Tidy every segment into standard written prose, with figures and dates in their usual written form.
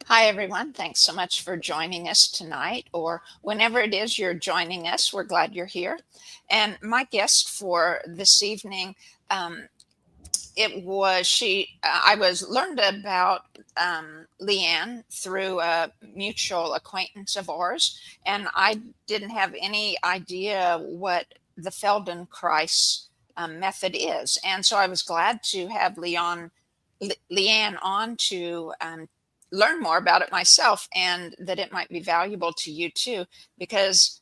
Hi, everyone. Thanks so much for joining us tonight, or whenever it is you're joining us. We're glad you're here. And my guest for this evening, um, it was I was learned about LeeAnn through a mutual acquaintance of ours, and I didn't have any idea what the Feldenkrais method is. And so I was glad to have LeeAnn on to learn more about it myself, and that it might be valuable to you too, because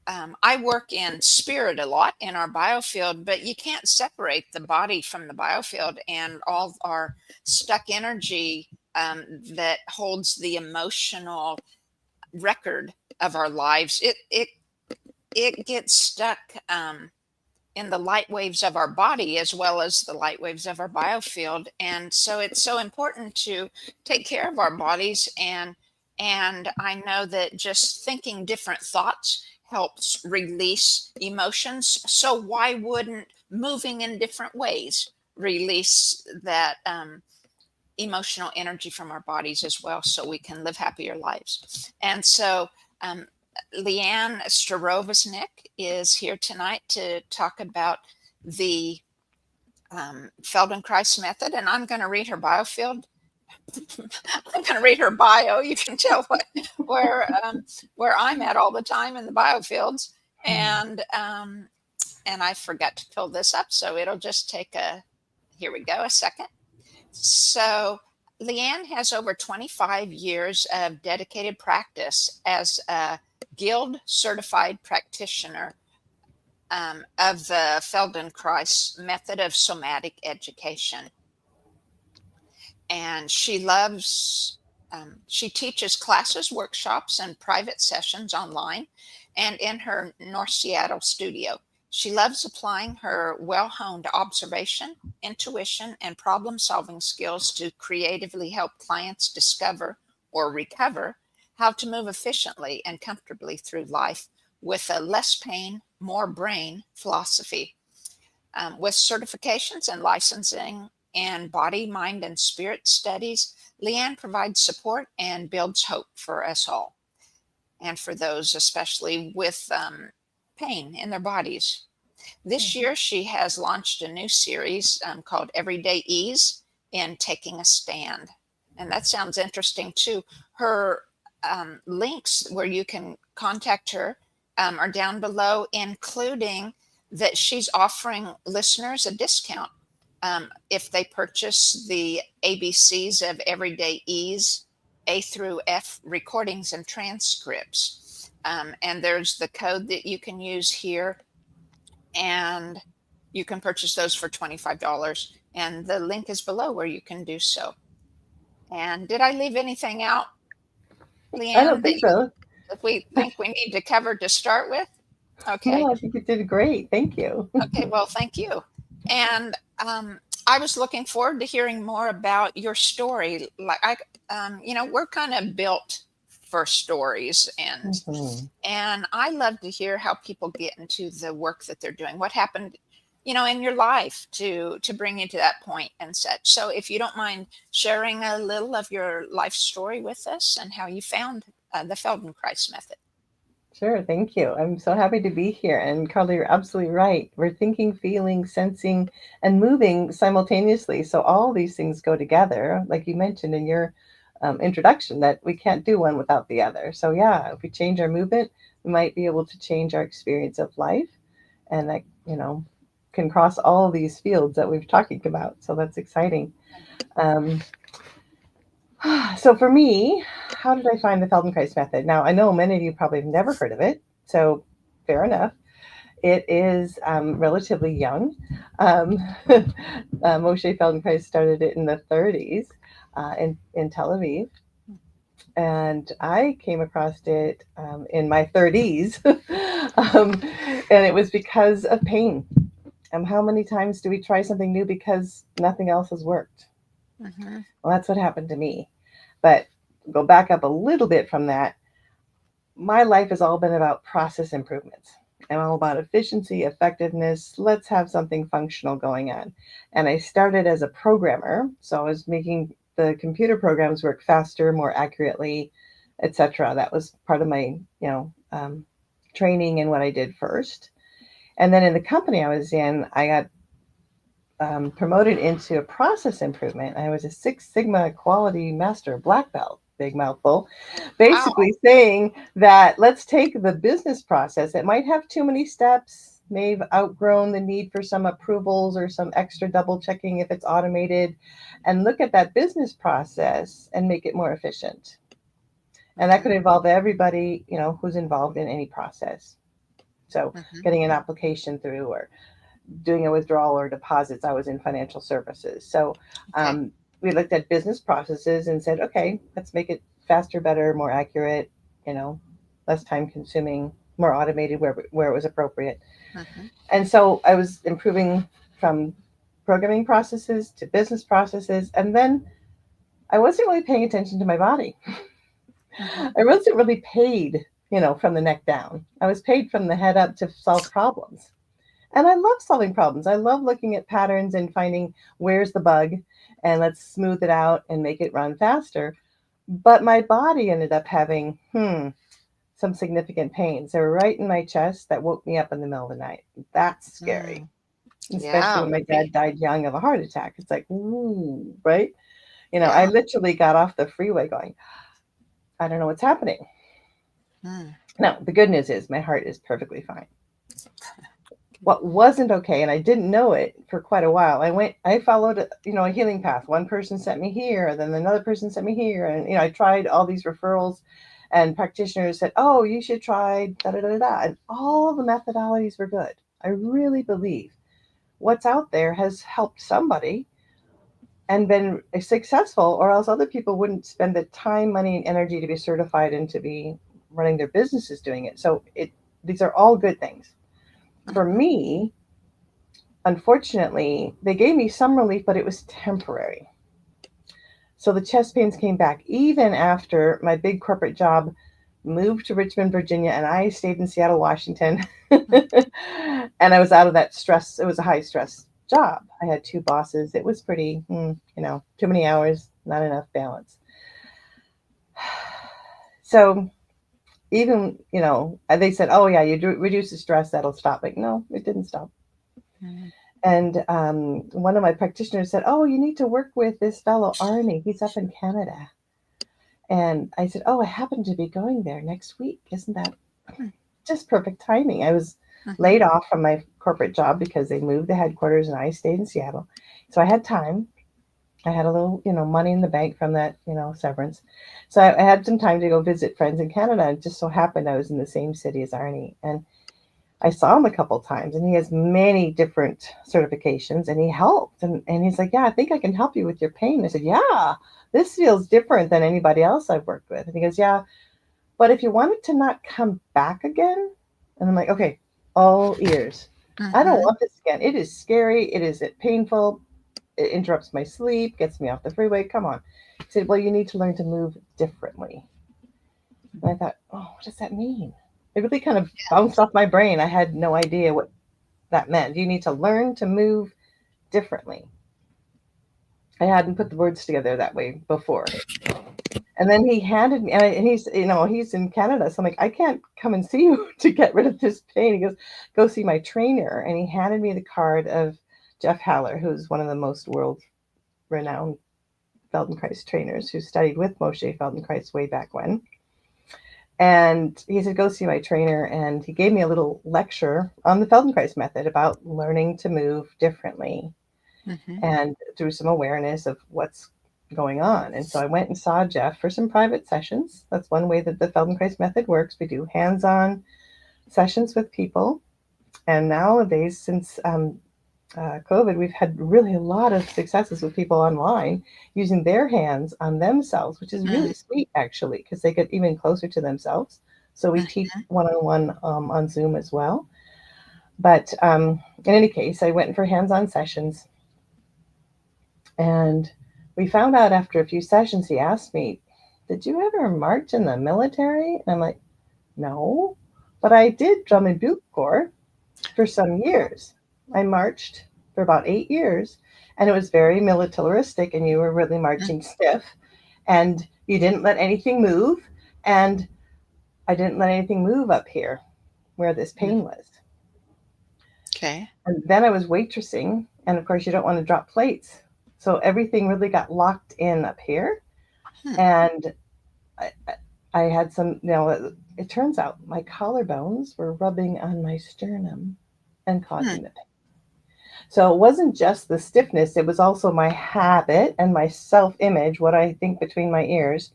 I work in spirit a lot in our biofield, but you can't separate the body from the biofield and all our stuck energy that holds the emotional record of our lives. It gets stuck in the light waves of our body as well as the light waves of our biofield, and so it's so important to take care of our bodies. And I know that just thinking different thoughts helps release emotions, so why wouldn't moving in different ways release that emotional energy from our bodies as well, so we can live happier lives? And so um, LeeAnn Starovasnik is here tonight to talk about the Feldenkrais method, and I'm going to read her biofield. I'm going to read her bio. You can tell where I'm at all the time in the biofields, and I forgot to fill this up, so it'll just take here we go, a second. So LeeAnn has over 25 years of dedicated practice as a guild certified practitioner of the Feldenkrais method of somatic education. And she teaches classes, workshops, and private sessions online and in her North Seattle studio. She loves applying her well-honed observation, intuition, and problem-solving skills to creatively help clients discover or recover how to move efficiently and comfortably through life with a less pain, more brain philosophy. With certifications and licensing in body, mind, and spirit studies, LeeAnn provides support and builds hope for us all, and for those especially with pain in their bodies. This year, she has launched a new series called Everyday Ease in Taking a Stand. And that sounds interesting too. Her links where you can contact her are down below, including that she's offering listeners a discount if they purchase the ABCs of Everyday Ease, A through F recordings and transcripts. And there's the code that you can use here, and you can purchase those for $25. And the link is below where you can do so. And did I leave anything out, I don't LeeAnn, think so. that we think we need to cover to start with? Okay. No, I think you did great. Thank you. Okay. Well, thank you. And I was looking forward to hearing more about your story. We're kind of built for stories, Mhm. and I love to hear how people get into the work that they're doing. What happened, in your life to bring you to that point and such. So, if you don't mind sharing a little of your life story with us and how you found the Feldenkrais method. Sure, thank you. I'm so happy to be here. And Carla, you're absolutely right. We're thinking, feeling, sensing, and moving simultaneously. So all these things go together, like you mentioned in your introduction, that we can't do one without the other. So yeah, if we change our movement, we might be able to change our experience of life, and that can cross all of these fields that we've talking about. So that's exciting. Um, So for me, how did I find the Feldenkrais method? Now, I know many of you probably have never heard of it, so fair enough. It is relatively young. Um, Moshe Feldenkrais started it in the 30s in Tel Aviv, and I came across it in my 30s, um, and it was because of pain. How many times do we try something new because nothing else has worked? Mm-hmm. Well, that's what happened to me. But go back up a little bit from that. My life has all been about process improvements. I'm all about efficiency, effectiveness. Let's have something functional going on. And I started as a programmer. So I was making the computer programs work faster, more accurately, etc. That was part of my, training and what I did first. And then in the company I was in, I got promoted into a process improvement. I was a Six Sigma quality master black belt, big mouthful, Wow. basically saying that let's take the business process. It might have too many steps, may have outgrown the need for some approvals or some extra double checking if it's automated, and look at that business process and make it more efficient. And that could Mm-hmm. involve everybody, who's involved in any process. So Mm-hmm. getting an application through or doing a withdrawal or deposits. I was in financial services. So Okay. we looked at business processes and said, okay, let's make it faster, better, more accurate, you know, less time consuming, more automated where it was appropriate. Mm-hmm. And so I was improving from programming processes to business processes. And then I wasn't really paying attention to my body. Mm-hmm. I wasn't really paid, from the neck down. I was paid from the head up to solve problems. And I love solving problems. I love looking at patterns and finding where's the bug and let's smooth it out and make it run faster. But my body ended up having some significant pains. They were right in my chest that woke me up in the middle of the night. That's scary, Mm. especially Yeah, when my maybe. dad died young of a heart attack. It's like, ooh, right? I Yeah. literally got off the freeway going, I don't know what's happening. Mm. Now, the good news is my heart is perfectly fine. What wasn't okay, and I didn't know it for quite a while. I followed, a healing path. One person sent me here, then another person sent me here, and I tried all these referrals, and practitioners said, "Oh, you should try da da da da," and all the methodologies were good. I really believe what's out there has helped somebody and been successful, or else other people wouldn't spend the time, money, and energy to be certified and to be running their businesses doing it. So these are all good things. For Mm-hmm. me, unfortunately, they gave me some relief, but it was temporary. So the chest pains came back even after my big corporate job moved to Richmond, Virginia, and I stayed in Seattle, Washington. And I was out of that stress. It was a high stress job. I had two bosses. It was pretty, too many hours, not enough balance. So even, they said, oh, yeah, you reduce the stress, that'll stop. Like, no, it didn't stop. Mm-hmm. And one of my practitioners said, "Oh, you need to work with this fellow, Arnie. He's up in Canada." And I said, "Oh, I happen to be going there next week. Isn't that just perfect timing?" I was Mm-hmm. laid off from my corporate job because they moved the headquarters and I stayed in Seattle. So I had time. I had a little, money in the bank from that, severance. So I had some time to go visit friends in Canada. And it just so happened I was in the same city as Arnie. And I saw him a couple times and he has many different certifications and he helped. And he's like, "Yeah, I think I can help you with your pain." I said, "Yeah, this feels different than anybody else I've worked with." And he goes, "Yeah, but if you want it to not come back again," and I'm like, "Okay, all ears. I don't Mm-hmm. want this again. It is scary. It is painful. It interrupts my sleep, gets me off the freeway. Come on." He said, "Well, you need to learn to move differently." And I thought, oh, what does that mean? It really kind of bounced off my brain. I had no idea what that meant. You need to learn to move differently. I hadn't put the words together that way before. And then he handed me, and he's in Canada. So I'm like, I can't come and see you to get rid of this pain. He goes, "Go see my trainer." And he handed me the card of Jeff Haller, who's one of the most world renowned Feldenkrais trainers who studied with Moshe Feldenkrais way back when. And he said, "Go see my trainer." And he gave me a little lecture on the Feldenkrais method about learning to move differently Mm-hmm. and through some awareness of what's going on. And so I went and saw Jeff for some private sessions. That's one way that the Feldenkrais method works. We do hands on sessions with people. And nowadays, since COVID, we've had really a lot of successes with people online using their hands on themselves, which is really sweet, actually, because they get even closer to themselves. So we teach Mm-hmm. one on one on Zoom as well. But in any case, I went for hands on sessions. And we found out after a few sessions, he asked me, "Did you ever march in the military?" And I'm like, "No, but I did drum and bugle corps for some years. I marched for about 8 years, and it was very militaristic, and you were really Mm. marching stiff, and you didn't let anything move, and I didn't let anything move up here where this Mm. pain was. Okay. And then I was waitressing, and of course you don't want to drop plates, so everything really got locked in up here, Hmm. and I, I had some, it turns out my collarbones were rubbing on my sternum and Hmm. causing the pain. So it wasn't just the stiffness, it was also my habit and my self image. What I think between my ears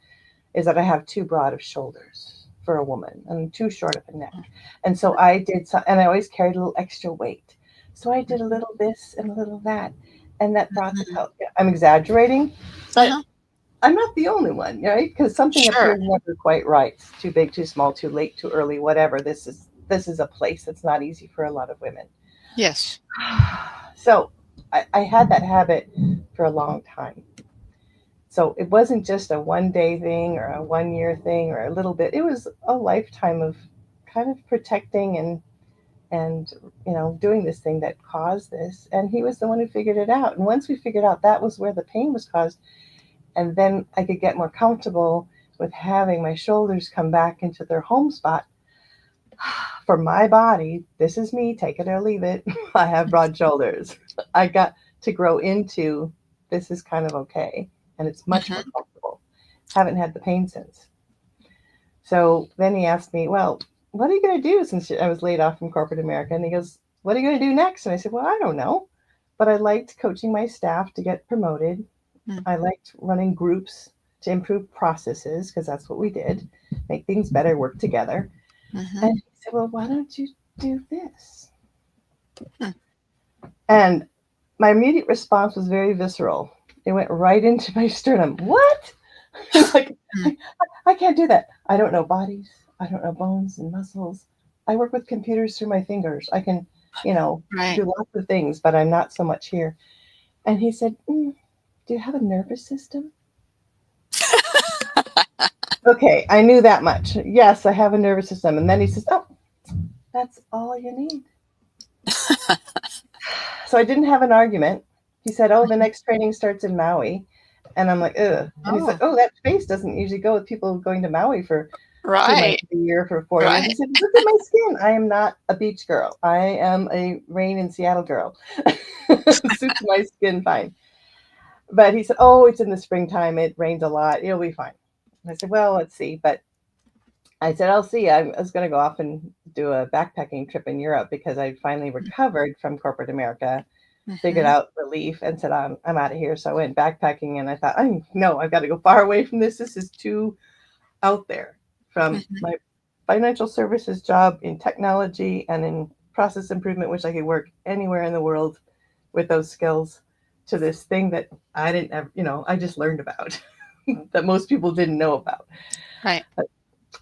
is that I have too broad of shoulders for a woman and too short of a neck. And so I did some, and I always carried a little extra weight. So I did a little this and a little that. And that brought the Mhm. color. I'm exaggerating, but Uh-huh. I'm not the only one, right? Because something up here Sure. is never quite right. It's too big, too small, too late, too early, whatever. This is a place that's not easy for a lot of women. Yes. So I had that habit for a long time. So it wasn't just a 1 day thing or a 1 year thing or a little bit. It was a lifetime of kind of protecting and doing this thing that caused this. And he was the one who figured it out. And once we figured out that was where the pain was caused, and then I could get more comfortable with having my shoulders come back into their home spot for my body. This is me, take it or leave it. I have broad shoulders. I got to grow into this is kind of okay, and it's much more Mhm. comfortable. Haven't had the pain since. So then he asked me, well, what are you going to do since I was laid off from corporate America? And he goes, what are you going to do next? And I said, well, I don't know. But I liked coaching my staff to get promoted. Mm. I liked running groups to improve processes because that's what we did, make things better, work together. Mhm. And he said, well, why don't you do this? Hmm. And my immediate response was very visceral. It went right into my sternum. What? Like, Mm. I can't do that. I don't know bodies. I don't know bones and muscles. I work with computers through my fingers. I can, Right. do lots of things, but I'm not so much here. And he said, do you have a nervous system? Okay, I knew that much. Yes, I have a nervous system. And then he says, oh, that's all you need. So I didn't have an argument. He said, oh, the next training starts in Maui. And I'm like, ugh. And he's like, Oh, oh, that space doesn't usually go with people going to Maui for 2 months right. a year for 4 years. He Right. said, look at my skin. I am not a beach girl. I am a rain in Seattle girl. Suits my skin fine. But he said, oh, it's in the springtime. It rains a lot. It'll be fine. And I said, well, let's see. But I said, I'll see. I was going to go off and do a backpacking trip in Europe because I finally recovered from corporate America, figured Mhm. out relief, and said, I'm out of here. So I went backpacking, and I thought, no, I've got to go far away from this. This is too out there from Mhm. my financial services job in technology and in process improvement, which I could work anywhere in the world with those skills, to this thing that I didn't ever, I just learned about that most people didn't know about. Right.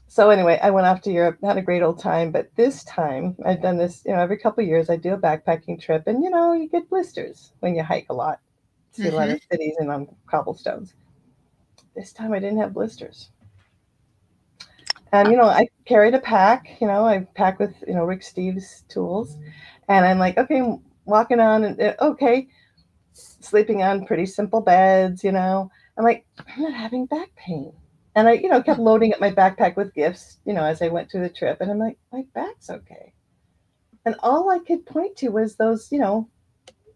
So anyway, I went off to Europe, had a great old time. But this time, I've done this, every couple of years, I do a backpacking trip, and you get blisters when you hike a lot, see a lot Mhm. of cities and on cobblestones. This time, I didn't have blisters, and Huh. I carried a pack. I pack with Rick Steves tools, and I'm like, okay, walking on, and okay, sleeping on pretty simple beds. I'm like, I'm not having back pain. And I, Hmm. kept loading up my backpack with gifts, as I went through the trip. And I'm like, my back's okay. And all I could point to was those,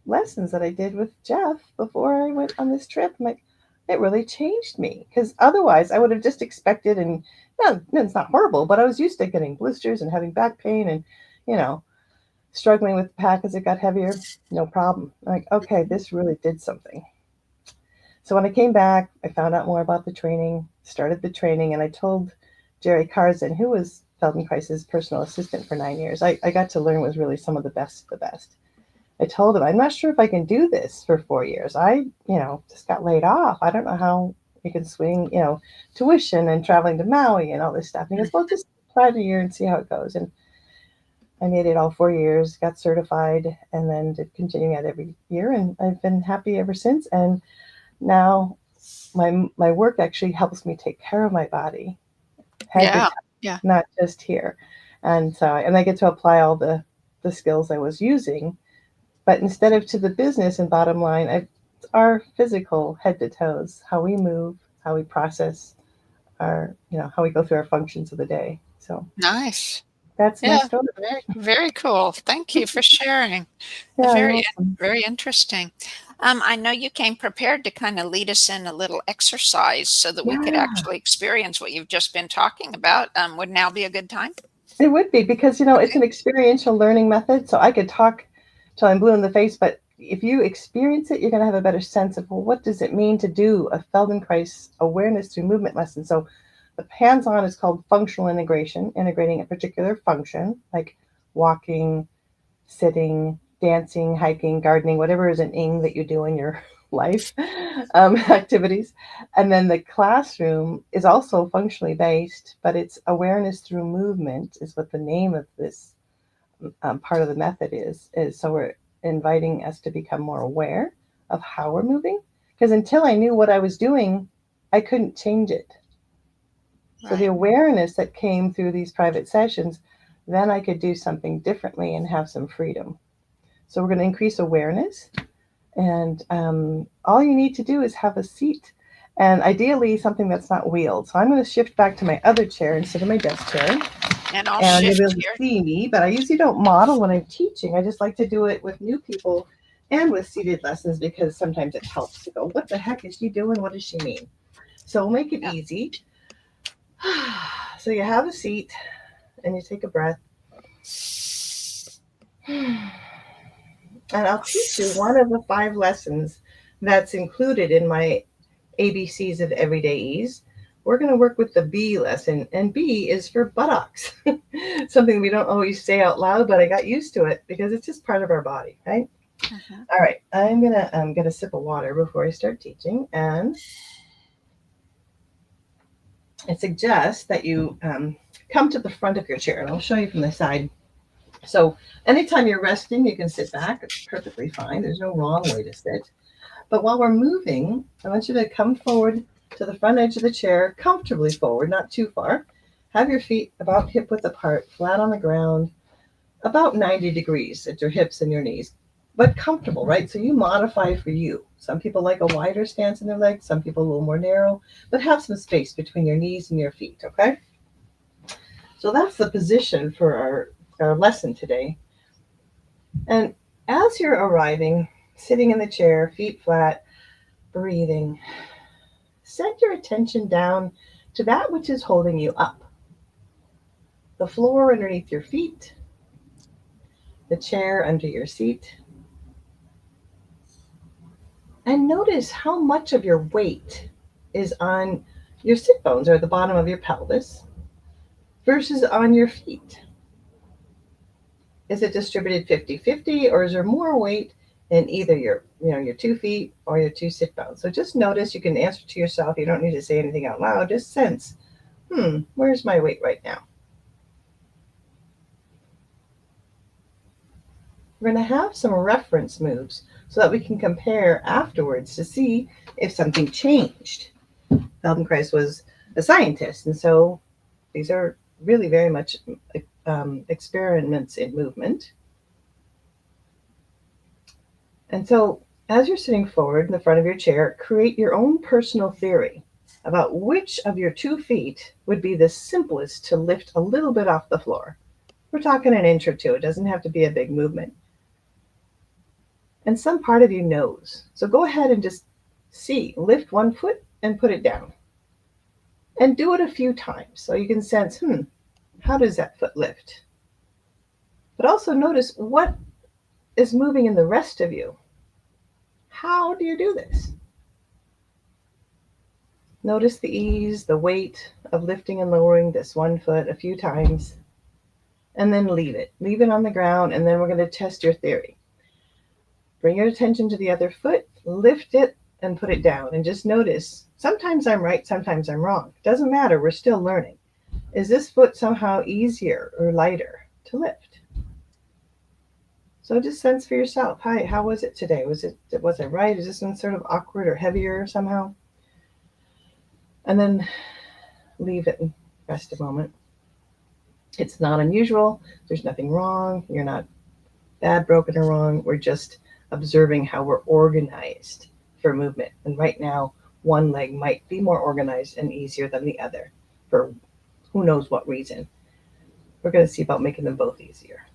lessons that I did with Jeff before I went on this trip. I'm like, it really changed me because otherwise I would have just expected, and no, it's not horrible, but I was used to getting blisters and having back pain and, you know, struggling with the pack as it got heavier. No problem. I'm like, okay, this really did something. So when I came back, I found out more about the training, started the training, and I told Jerry Karzin, who was Feldenkrais' personal assistant for 9 years. I got to learn was really some of the best of the best. I told him, I'm not sure if I can do this for 4 years. I, just got laid off. I don't know how you can swing, tuition and traveling to Maui and all this stuff. And he goes, well, just try it a year and see how it goes. And I made it all 4 years, got certified, and then did continuing ed every year. And I've been happy ever since. And now my work actually helps me take care of my body head to Yeah. toe, Yeah. not just here. And I get to apply all the skills I was using But instead of to the business and bottom line, it's our physical head to toes, how we move, how we process our, how we go through our functions of the day. So Nice. that's my Yeah, story. very, very cool. Thank you for sharing. Yeah, you're Very, welcome. very interesting. I know you came prepared to kind of lead us in a little exercise so that we could Yeah, actually experience what you've just been talking about. Would now be a good time? it would be because, it's Okay. an experiential learning method. So I could talk till I'm blue in the face, but if you experience it, you're going to have a better sense of, well, what does it mean to do a Feldenkrais awareness through movement lesson? So the hands-on is called functional integration, integrating a particular function like walking, sitting, dancing, hiking, gardening, whatever is an ing that you do in your life activities. And then the classroom is also functionally based, but it's awareness through movement is what the name of this part of the method is. So we're inviting us to become more aware of how we're moving. Because until I knew what I was doing, I couldn't change it. So the Right. awareness that came through these private sessions, then I could do something differently and have some freedom. So we're going to increase awareness, and all you need to do is have a seat, and ideally something that's not wheeled. So I'm going to shift back to my other chair instead of my desk chair, And I'll and you'll be shift able to here. see me. But I usually don't model when I'm teaching. I just like to do it with new people and with seated lessons because sometimes it helps to go, what the heck is she doing? What does she mean? So we'll make it Yeah. easy. So you have a seat and you take a breath. And I'll teach you one of the 5 lessons that's included in my ABCs of Everyday Ease. We're going to work with the B lesson, and B is for buttocks. Something we don't always say out loud, but I got used to it because it's just part of our body, right? Mhm. All right, I'm gonna get a sip of water before I start teaching, and I suggest that you come to the front of your chair, and I'll show you from the side. So anytime you're resting, you can sit back. It's perfectly fine. There's no wrong way to sit. But while we're moving, I want you to come forward to the front edge of the chair, comfortably forward, not too far. Have your feet about hip width apart, flat on the ground, about 90 degrees at your hips and your knees, but comfortable, right? So you modify for you. Some people like a wider stance in their legs, some people a little more narrow, but have some space between your knees and your feet, okay? So that's the position for our lesson today. And as you're arriving, sitting in the chair, feet flat, breathing, set your attention down to that which is holding you up. The floor underneath your feet, the chair under your seat. And notice how much of your weight is on your sit bones or the bottom of your pelvis versus on your feet. Is it distributed 50-50, or is there more weight in either your 2 feet or your 2 sit bones? So just notice, you can answer to yourself. You don't need to say anything out loud. Just sense, where's my weight right now? We're going to have some reference moves so that we can compare afterwards to see if something changed. Feldenkrais was a scientist, and so these are really very much experiments in movement. And so, as you're sitting forward in the front of your chair, create your own personal theory about which of your 2 feet would be the simplest to lift a little bit off the floor. We're talking an inch or two, it doesn't have to be a big movement. And some part of you knows. So go ahead and just lift one foot and put it down. And do it a few times so you can sense, how does that foot lift? But also notice what is moving in the rest of you. How do you do this? Notice the ease, the weight of lifting and lowering this one foot a few times, and then leave it. Leave it on the ground, and then we're going to test your theory. Bring your attention to the other foot, lift it, and put it down. And just notice, sometimes I'm right, sometimes I'm wrong. It doesn't matter, we're still learning. Is this foot somehow easier or lighter to lift? So just sense for yourself. Hi, how was it today? Was it right? Is this one sort of awkward or heavier somehow? And then leave it and rest a moment. It's not unusual. There's nothing wrong. You're not bad, broken, or wrong. We're just observing how we're organized for movement. And right now, one leg might be more organized and easier than the other for who knows what reason. We're going to see about making them both easier.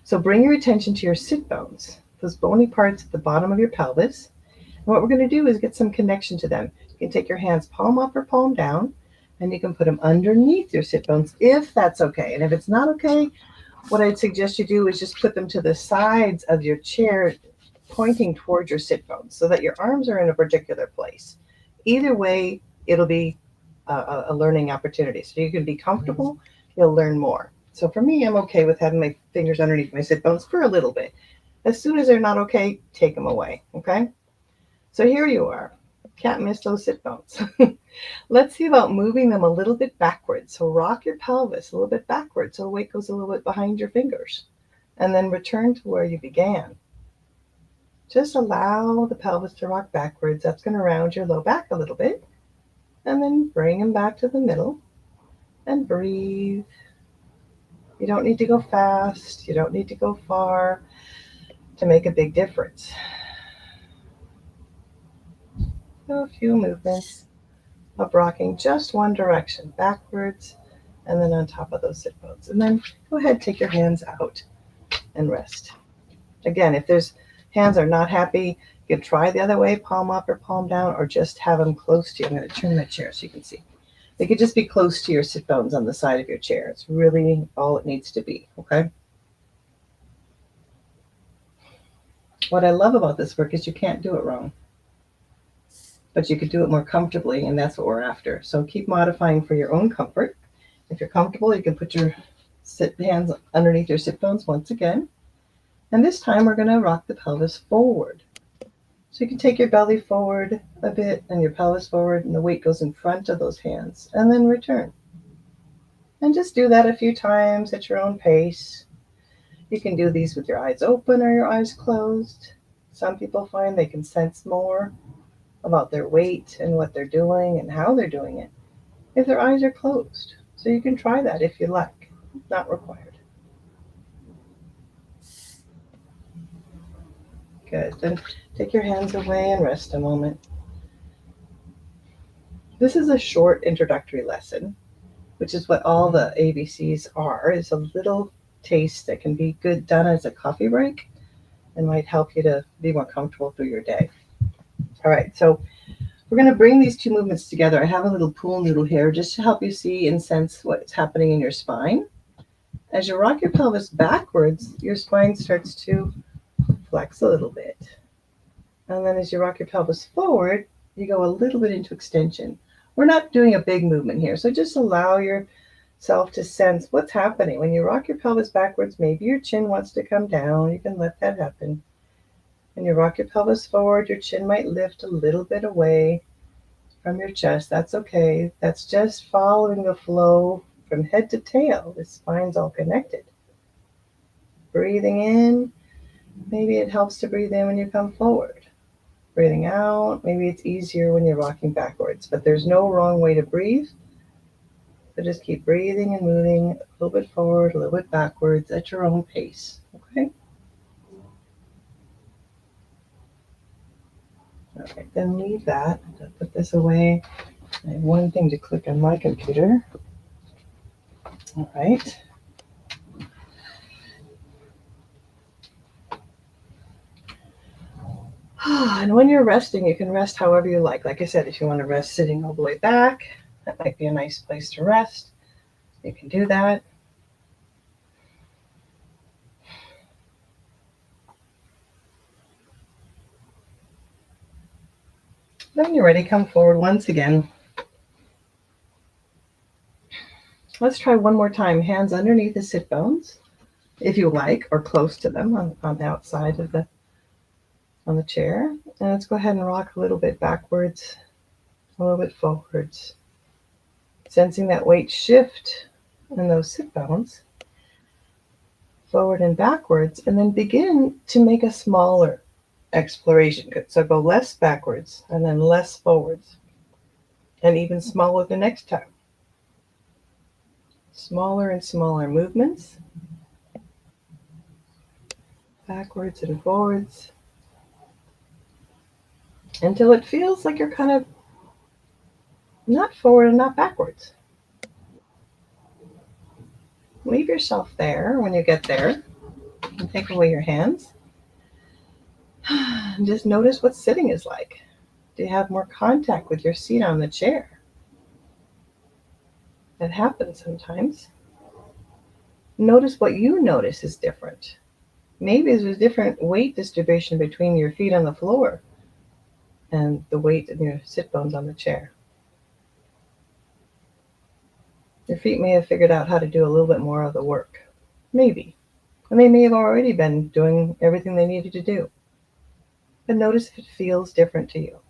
So bring your attention to your sit bones, those bony parts at the bottom of your pelvis. And what we're going to do is get some connection to them. You can take your hands palm up or palm down, and you can put them underneath your sit bones if that's okay. And if it's not okay, what I'd suggest you do is just put them to the sides of your chair, pointing towards your sit bones so that your arms are in a particular place. Either way, it'll be a learning opportunity. So you can be comfortable, you'll learn more. So for me, I'm okay with having my fingers underneath my sit bones for a little bit. As soon as they're not okay, take them away, okay? So here you are. Can't miss those sit bones. Let's see about moving them a little bit backwards. So rock your pelvis a little bit backwards so the weight goes a little bit behind your fingers. And then return to where you began. Just allow the pelvis to rock backwards. That's going to round your low back a little bit. And then bring them back to the middle and breathe. You don't need to go fast. You don't need to go far to make a big difference. So a few movements of rocking just one direction, backwards, and then on top of those sit bones. And then go ahead, take your hands out and rest. Again, if there's hands are not happy, you can try the other way, palm up or palm down, or just have them close to you. I'm going to turn my chair so you can see. They could just be close to your sit bones on the side of your chair. It's really all it needs to be, okay? What I love about this work is you can't do it wrong, but you could do it more comfortably, and that's what we're after. So keep modifying for your own comfort. If you're comfortable, you can put your hands underneath your sit bones once again. And this time we're going to rock the pelvis forward. So you can take your belly forward a bit and your pelvis forward, and the weight goes in front of those hands, and then return. And just do that a few times at your own pace. You can do these with your eyes open or your eyes closed. Some people find they can sense more about their weight and what they're doing and how they're doing it if their eyes are closed. So you can try that if you like, not required. Good. Then take your hands away and rest a moment. This is a short introductory lesson, which is what all the ABCs are. It's a little taste that can be good done as a coffee break and might help you to be more comfortable through your day. All right, so we're going to bring these two movements together. I have a little pool noodle here just to help you see and sense what's happening in your spine. As you rock your pelvis backwards, your spine starts to flex a little bit. And then as you rock your pelvis forward, you go a little bit into extension. We're not doing a big movement here, so just allow yourself to sense what's happening. When you rock your pelvis backwards, maybe your chin wants to come down. You can let that happen. When you rock your pelvis forward, your chin might lift a little bit away from your chest. That's okay. That's just following the flow from head to tail. The spine's all connected. Breathing in, maybe it helps to breathe in when you come forward. Breathing out, maybe it's easier when you're rocking backwards, but there's no wrong way to breathe. So just keep breathing and moving a little bit forward, a little bit backwards at your own pace, okay? All right, then leave that. I'll put this away. I have one thing to click on my computer. All right. And when you're resting, you can rest however you like. Like I said, if you want to rest sitting all the way back, that might be a nice place to rest. You can do that. Then you're ready, come forward once again. Let's try one more time. Hands underneath the sit bones, if you like, or close to them on the outside of on the chair. And let's go ahead and rock a little bit backwards, a little bit forwards. Sensing that weight shift in those sit bones, forward and backwards, and then begin to make a smaller exploration. So go less backwards and then less forwards, and even smaller the next time. Smaller and smaller movements backwards and forwards, until it feels like you're kind of not forward and not backwards. Leave yourself there when you get there and take away your hands. And just notice what sitting is like. Do you have more contact with your seat on the chair? That happens sometimes. Notice what you notice is different. Maybe there's a different weight distribution between your feet on the floor and the weight in your sit bones on the chair. Your feet may have figured out how to do a little bit more of the work. Maybe. And they may have already been doing everything they needed to do. But notice if it feels different to you.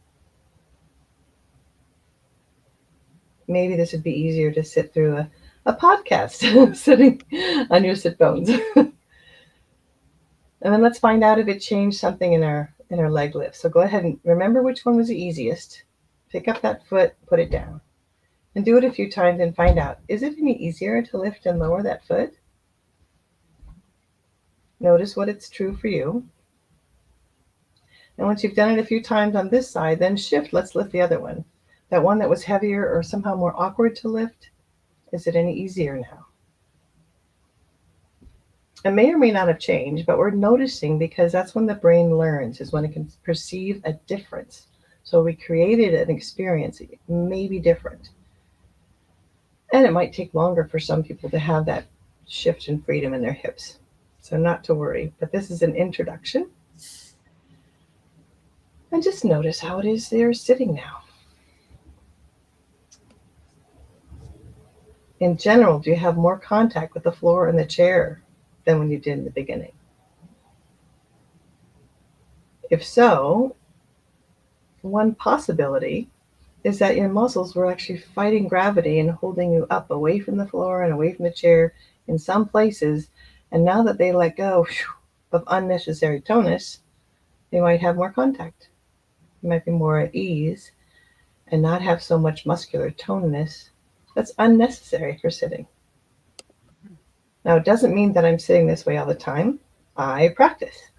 Maybe this would be easier to sit through a podcast sitting on your sit bones. And then let's find out if it changed something in our leg lift. So go ahead and remember which one was the easiest. Pick up that foot, put it down. And do it a few times and find out, is it any easier to lift and lower that foot? Notice what it's true for you. And once you've done it a few times on this side, then shift. Let's lift the other one. That one that was heavier or somehow more awkward to lift, is it any easier now? It may or may not have changed, but we're noticing because that's when the brain learns, is when it can perceive a difference. So we created an experience. It may be different. And it might take longer for some people to have that shift and freedom in their hips. So not to worry, but this is an introduction. And just notice how it is they're sitting now. In general, do you have more contact with the floor and the chair than when you did in the beginning? If so, one possibility is that your muscles were actually fighting gravity and holding you up away from the floor and away from the chair in some places. And now that they let go of unnecessary tonus, they might have more contact. You might be more at ease and not have so much muscular tonus that's unnecessary for sitting. Now, it doesn't mean that I'm sitting this way all the time. I practice.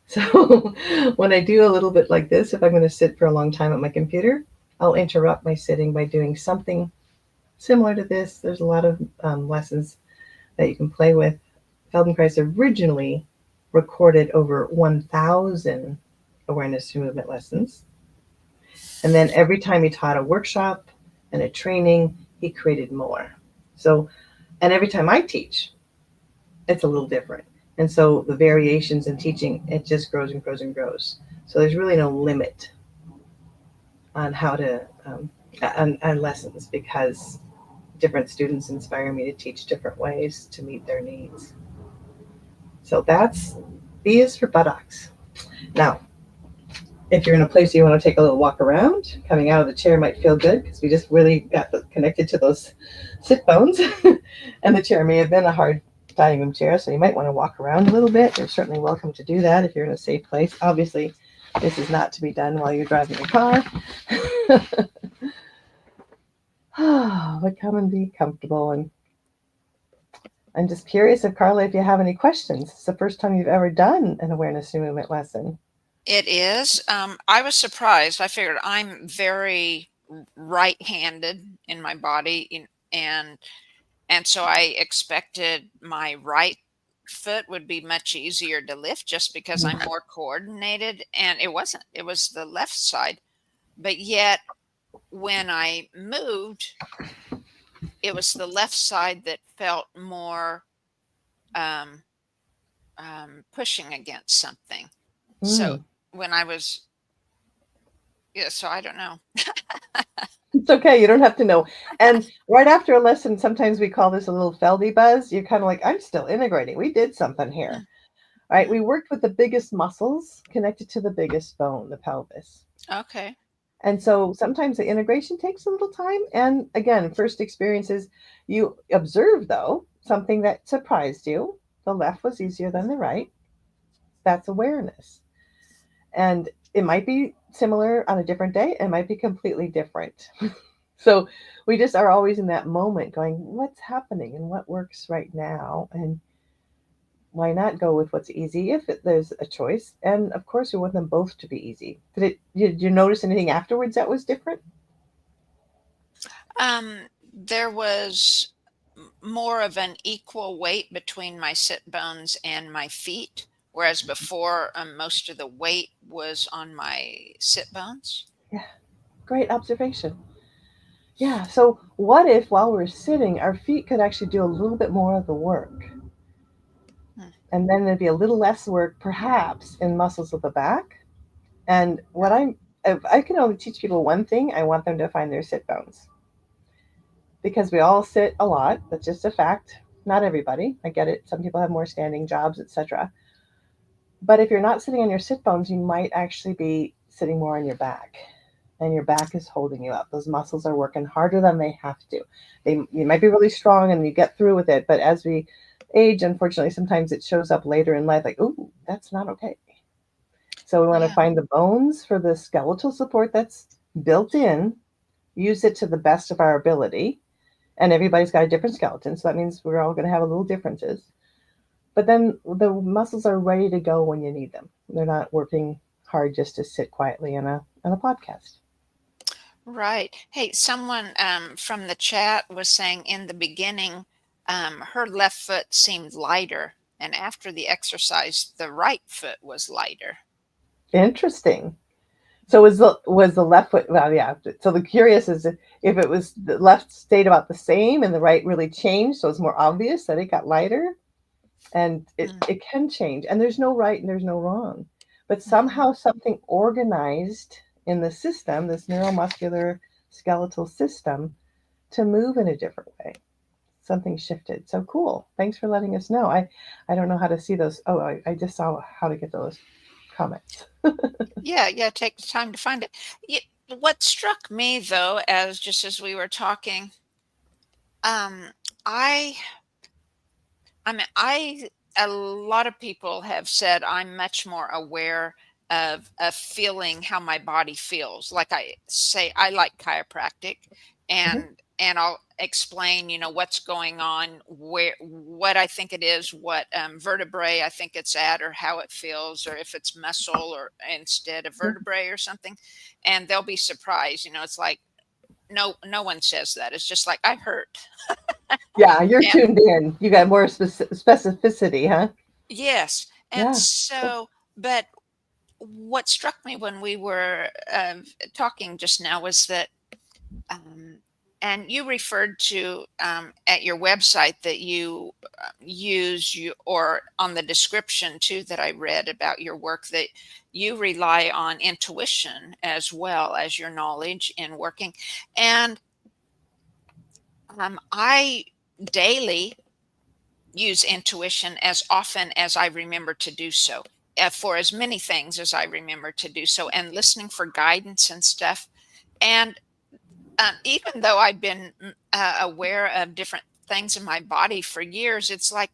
So when I do a little bit like this, if I'm going to sit for a long time at my computer, I'll interrupt my sitting by doing something similar to this. There's a lot of lessons that you can play with. Feldenkrais originally recorded over 1,000 awareness through movement lessons. And then every time he taught a workshop and a training, he created more. So, and every time I teach, it's a little different. And so the variations in teaching, it just grows and grows and grows. So there's really no limit on how to, on lessons, because different students inspire me to teach different ways to meet their needs. So that's, B is for buttocks. Now, if you're in a place you want to take a little walk around, coming out of the chair might feel good because we just really got connected to those sit bones. And the chair may have been a hard dining room chair, so you might want to walk around a little bit. You're certainly welcome to do that if you're in a safe place. Obviously, this is not to be done while you're driving a car. But come and be comfortable. And I'm just curious if, Carla, if you have any questions. It's the first time you've ever done an awareness through movement lesson. It is. I was surprised. I figured I'm very right-handed in my body, and so I expected my right foot would be much easier to lift just because I'm more coordinated, and it wasn't. It was the left side. But yet when I moved, it was the left side that felt more pushing against something. So when I was, yeah, so I don't know. It's okay. You don't have to know. And right after a lesson, sometimes we call this a little Feldy buzz. You're kind of like, I'm still integrating. We did something here. All right. We worked with the biggest muscles connected to the biggest bone, the pelvis. Okay. And so sometimes the integration takes a little time. And again, first experiences, you observe, though, something that surprised you. The left was easier than the right. That's awareness. And it might be similar on a different day. It might be completely different. So we just are always in that moment going, what's happening and what works right now? And why not go with what's easy if there's a choice? And of course, we want them both to be easy. Did you notice anything afterwards that was different? There was more of an equal weight between my sit bones and my feet, whereas before most of the weight was on my sit bones. Yeah, great observation. Yeah, so what if while we're sitting, our feet could actually do a little bit more of the work? Hmm. And then there'd be a little less work, perhaps, in muscles of the back. And if I can only teach people one thing, I want them to find their sit bones. Because we all sit a lot. That's just a fact. Not everybody. I get it. Some people have more standing jobs, etc. But if you're not sitting on your sit bones, you might actually be sitting more on your back. And your back is holding you up. Those muscles are working harder than they have to. You might be really strong and you get through with it, but as we age, unfortunately, sometimes it shows up later in life like, ooh, that's not okay. So we want to Yeah. find the bones for the skeletal support that's built in, use it to the best of our ability. And everybody's got a different skeleton, so that means we're all going to have a little differences. But then the muscles are ready to go when you need them. They're not working hard just to sit quietly on a podcast. Right. Hey, someone from the chat was saying in the beginning, her left foot seemed lighter, and after the exercise, the right foot was lighter. Interesting. So was the left foot? Well, yeah. So the curious is if it was the left stayed about the same and the right really changed, so it's more obvious that it got lighter, and it Mm-hmm. it can change. And there's no right and there's no wrong, but Mm-hmm. somehow something organized in the system, this neuromuscular skeletal system, to move in a different way. Something shifted. So cool. Thanks for letting us know. I don't know how to see those. Oh, I just saw how to get those comments. Yeah, yeah, take the time to find it. What struck me though, as just as we were talking, um, I, I mean, a lot of people have said I'm much more aware of feeling how my body feels. Like I say, I like chiropractic, Mhm. and I'll explain, what's going on, where, what I think it is, what vertebrae I think it's at, or how it feels, or if it's muscle or instead of Yeah. vertebrae or something, and they'll be surprised. It's like no one says that. It's just like I hurt. Yeah, you're And tuned in. You got more specificity, huh? yes, and Yeah. Cool. so, but what struck me when we were talking just now was that, um, and you referred to at your website that you use you, or on the description too that I read about your work, that you rely on intuition as well as your knowledge in working. And I daily use intuition as often as I remember to do so, for as many things as I remember to do so, and listening for guidance and stuff. And even though I've been aware of different things in my body for years, it's like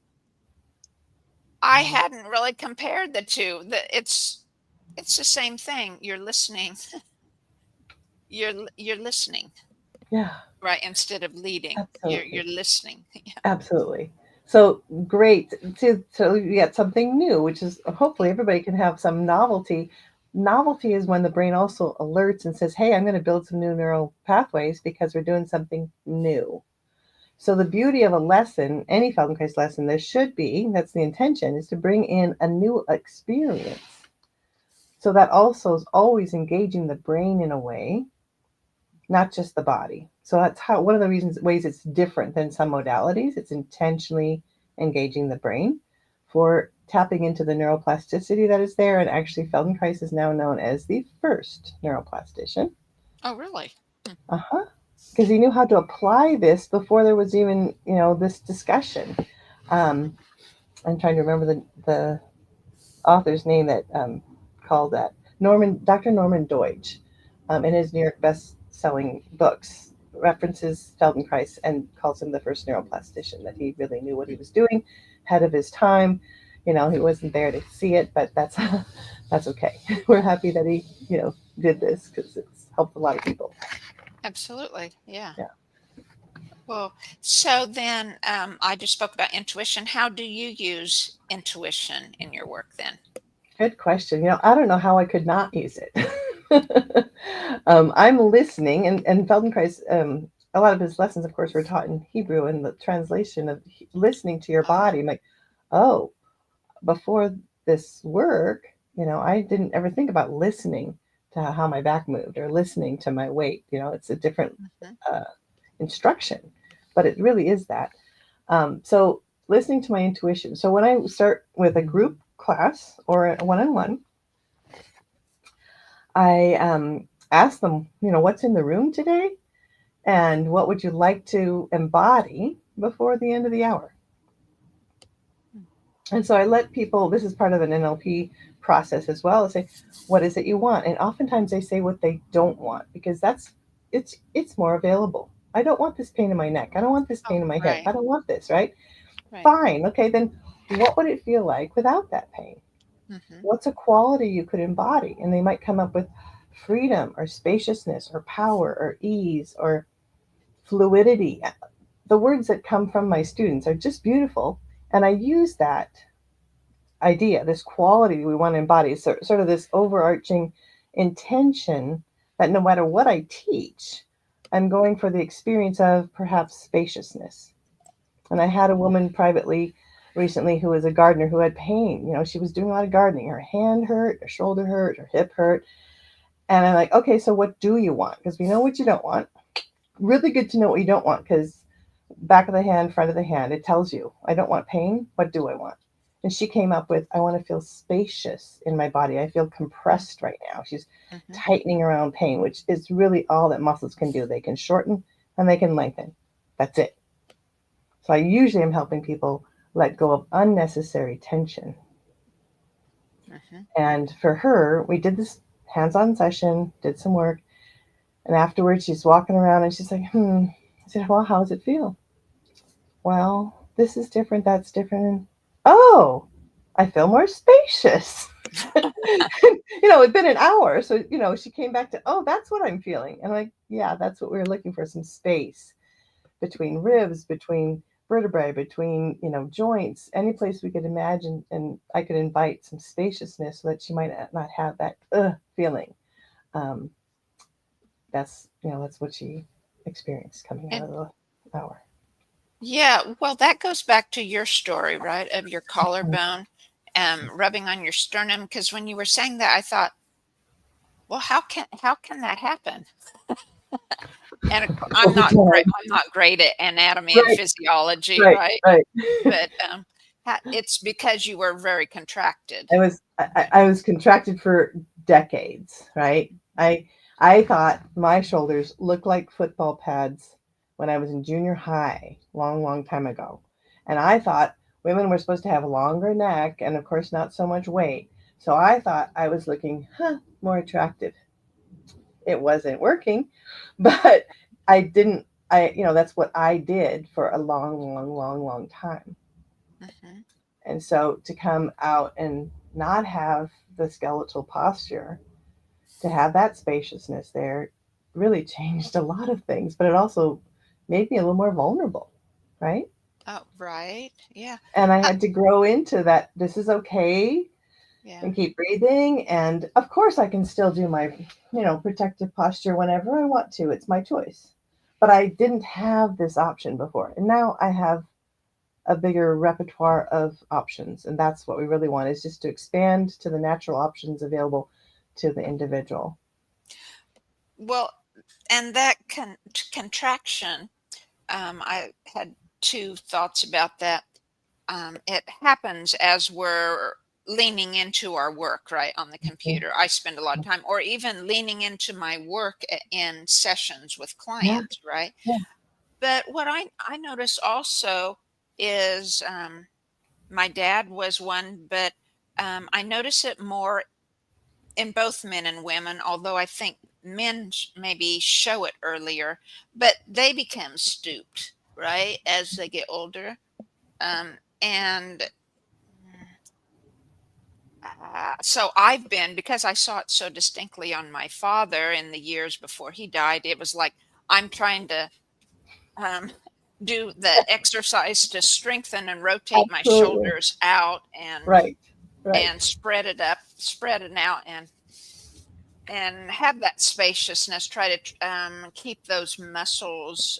I hadn't really compared the two. It's the same thing. You're listening. You're listening, Yeah, right? Instead of leading, you're absolutely. listening. Absolutely. So great. So you get something new, which is hopefully everybody can have some novelty. Novelty is when the brain also alerts and says, hey, I'm going to build some new neural pathways because we're doing something new. So the beauty of a lesson, any Feldenkrais lesson, there should be, that's the intention, is to bring in a new experience. So that also is always engaging the brain in a way, not just the body. So that's how one of the ways it's different than some modalities. It's intentionally engaging the brain for tapping into the neuroplasticity that is there. And actually, Feldenkrais is now known as the first neuroplastician. Oh, really? Uh huh. Because he knew how to apply this before there was even this discussion. Um, I'm trying to remember the author's name that called that Dr. Norman Deutsch, in his New York best-selling books, references Feldenkrais and calls him the first neuroplastician. That he really knew what he was doing, ahead of his time. He wasn't there to see it, but that's that's okay. We're happy that he did this because it's helped a lot of people. Absolutely. Yeah. Yeah. Well, so then I just spoke about intuition. How do you use intuition in your work then? Good question. I don't know how I could not use it. I'm listening, and Feldenkrais, a lot of his lessons, of course, were taught in Hebrew, and the translation of listening to your Oh, body. I'm like, oh, before this work, I didn't ever think about listening to how my back moved or listening to my weight. It's a different mhm. uh, instruction, but it really is that. So listening to my intuition. So when I start with a group class or a one-on-one, I ask them, what's in the room today, and what would you like to embody before the end of the hour? And so I let people, this is part of an NLP process as well, say, what is it you want? And oftentimes they say what they don't want, because it's more available. I don't want this pain in my neck. I don't want this Oh, pain in my hip. right, I don't want this, right? right. Fine. Okay, then what would it feel like without that pain? Hmm. What's a quality you could embody? And they might come up with freedom or spaciousness or power or ease or fluidity. The words that come from my students are just beautiful. And I use that idea, this quality we want to embody, so, sort of this overarching intention that no matter what I teach, I'm going for the experience of perhaps spaciousness. And I had a woman privately recently who was a gardener who had pain. She was doing a lot of gardening. Her hand hurt, her shoulder hurt, her hip hurt. And I'm like, okay, so what do you want? Because we know what you don't want. Really good to know what you don't want, because back of the hand, front of the hand, it tells you, I don't want pain. What do I want? And she came up with, I want to feel spacious in my body. I feel compressed right now. She's Hmm. tightening around pain, which is really all that muscles can do. They can shorten and they can lengthen. That's it. So I usually am helping people let go of unnecessary tension. Hmm. And for her, we did this hands-on session, did some work, and afterwards she's walking around and she's like, I said, well, how does it feel? Well, this is different, that's different. And, oh, I feel more spacious. It'd been an hour. So, she came back to, oh, that's what I'm feeling. And I'm like, yeah, that's what we were looking for, some space between ribs, between vertebrae, between, joints, any place we could imagine. And I could invite some spaciousness so that she might not have that feeling. Um, that's what she experienced coming out And of the hour. yeah, well, that goes back to your story, right, of your collarbone rubbing on your sternum. Because when you were saying that, I thought, well, how can that happen? And I'm Over not great. time. I'm not great at anatomy and Right, physiology, right, right? right. But it's because you were very contracted. I was contracted for decades, right? I thought my shoulders looked like football pads when I was in junior high, long, long time ago. And I thought women were supposed to have a longer neck and of course not so much weight. So I thought I was looking more attractive. It wasn't working, but I didn't that's what I did for a long, long, long, long time. Hmm. And so to come out and not have the skeletal posture, to have that spaciousness there, really changed a lot of things, but it also made me a little more vulnerable, right? Oh, right. Yeah. And I Uh, had to grow into that this is okay yeah. and keep breathing. And of course, I can still do my, protective posture whenever I want to. It's my choice. But I didn't have this option before. And now I have a bigger repertoire of options. And that's what we really want, is just to expand to the natural options available to the individual. Well, and that contraction, I had two thoughts about that. It happens as we're leaning into our work, right, on the computer. I spend a lot of time, or even leaning into my work in sessions with Yeah, clients, right? yeah. But what I notice also is my dad was one, but I notice it more in both men and women, although I think men maybe show it earlier, but they become stooped, right, as they get older. And so I've been, because I saw it so distinctly on my father in the years before he died, it was like I'm trying to um, do the exercise to strengthen and rotate my Absolutely. shoulders out Right. Right. and spread it out and have that spaciousness. Try to keep those muscles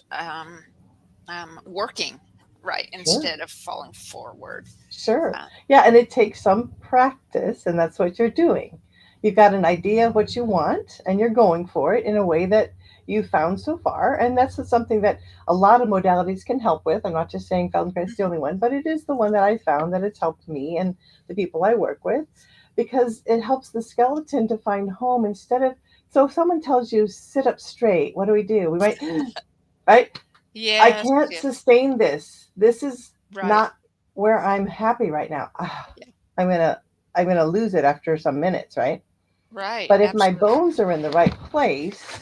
working right Sure. instead of falling forward. Sure. Uh, Yeah, and it takes some practice, and that's what you're doing. You've got an idea of what you want, and you're going for it in a way that you found so far. And that's something that a lot of modalities can help with. I'm not just saying Feldenkrais is the mhm. only one, but it is the one that I found that it's helped me and the people I work with because it helps the skeleton to find home instead of. So if someone tells you sit up straight, what do? We might, right? I Yes, can't yes, sustain this. This is right, not where I'm happy right now. yeah, I'm gonna I'm gonna lose it after some minutes, right? right, But if my absolutely. bones are in the right place,